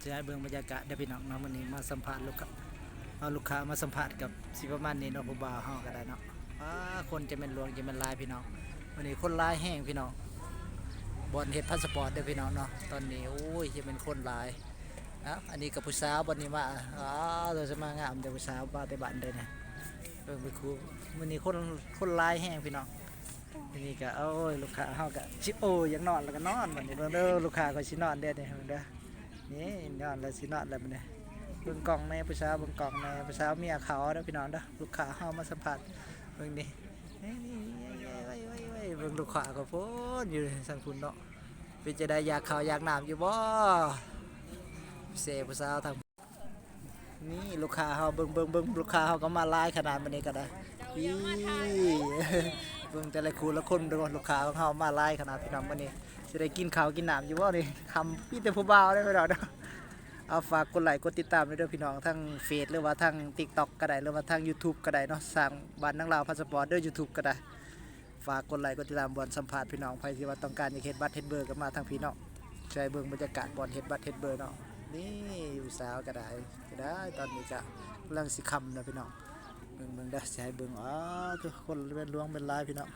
จะให้เบิ่งบรรยากาศเดี๋ยวพี่น้องเนาะวันนี้มาสัมภาษณ์ลูกค้าเอาลูกค้ามาสัมภาษณ์กับสิประมาณนี้เนาะผู้บ่าวเฮาก็ได้เนาะคนจะเป็นหลวงจะเป็นลายพี่น้องวันนี้คนลายแห้งพี่น้องบอลเฮ็ดพาสปอร์ตเด้อพี่น้องเนาะตอนนี้โอ้ยจะเป็นคนลายอันนี้กับผู้สาวบอลนี้มาเราจะมางามแต่ผู้สาวบ้าแต่บ้านเด้อเนี่ยเบิ่งไปครูวันนี้คนลายแห้งพี่น้องทีนี้ก็โอ้ยลูกค้าเฮาก็ชิโออยากนอนแล้วก็นอนบัดนี้เด้อลูกค้าก็สินอนเด้อเนี่ยเด้อนี่นอนแล้วสินอนแล้วบัดนี้เบิ่งกล่องในผู้สาวเบิ่งกล่องในผู้สาวเมียเขาเด้อพี่น้องเด้อลูกค้าเฮามาสัมผัสเบิ่งนี่เบิ่งลูกค้าก็โพดอยู่สันพุ่นเนาะเป็นจะได้อยากข้าวอยากน้ำอยู่บ่เสผู้สาวทางนี่ลูกค้าเฮาเบิ่งลูกค้าเฮาก็มาหลายขนาดบัดนี้ก็ได้อีเบิ่งแต่ละคู่ละคนเด้อลูกค้าของเฮามาหลายขนาดพี่น้องบัดนี้สิได้กินข้าวกินน้ำอยู่บ่นี่คำพี่แต่ผู้บ่าวได้พี่น้องเด้อเอาฝากกดไลค์กดติดตามด้วยเด้อพี่น้องทั้งเฟซหรือว่าทั้ง TikTok ก็ได้หรือว่าทั้ง YouTube ก็ได้เนาะสร้างบ้านนางลาวพาสปอร์ตเด้อ YouTube ก็ได้ฝากกดไลค์กดติดตามบอลสัมภาษณ์พี่น้องใครที่ว่าต้องการจะเฮ็ดบัตรเฮ็ดเบอร์ก็มาทางพี่น้องช่วยเบิ่งบรรยากาศบอลเฮ็ดบัตรเฮ็ดเบอร์เนาะนี่อยู่สาวก็ได้ตอนนี้ก็กำลังสิค่ำแล้วพี่น้องเบิ่งเด้อสิให้เบิ่งทุกคนเป็นหลวงเป็นลายพี่น้อง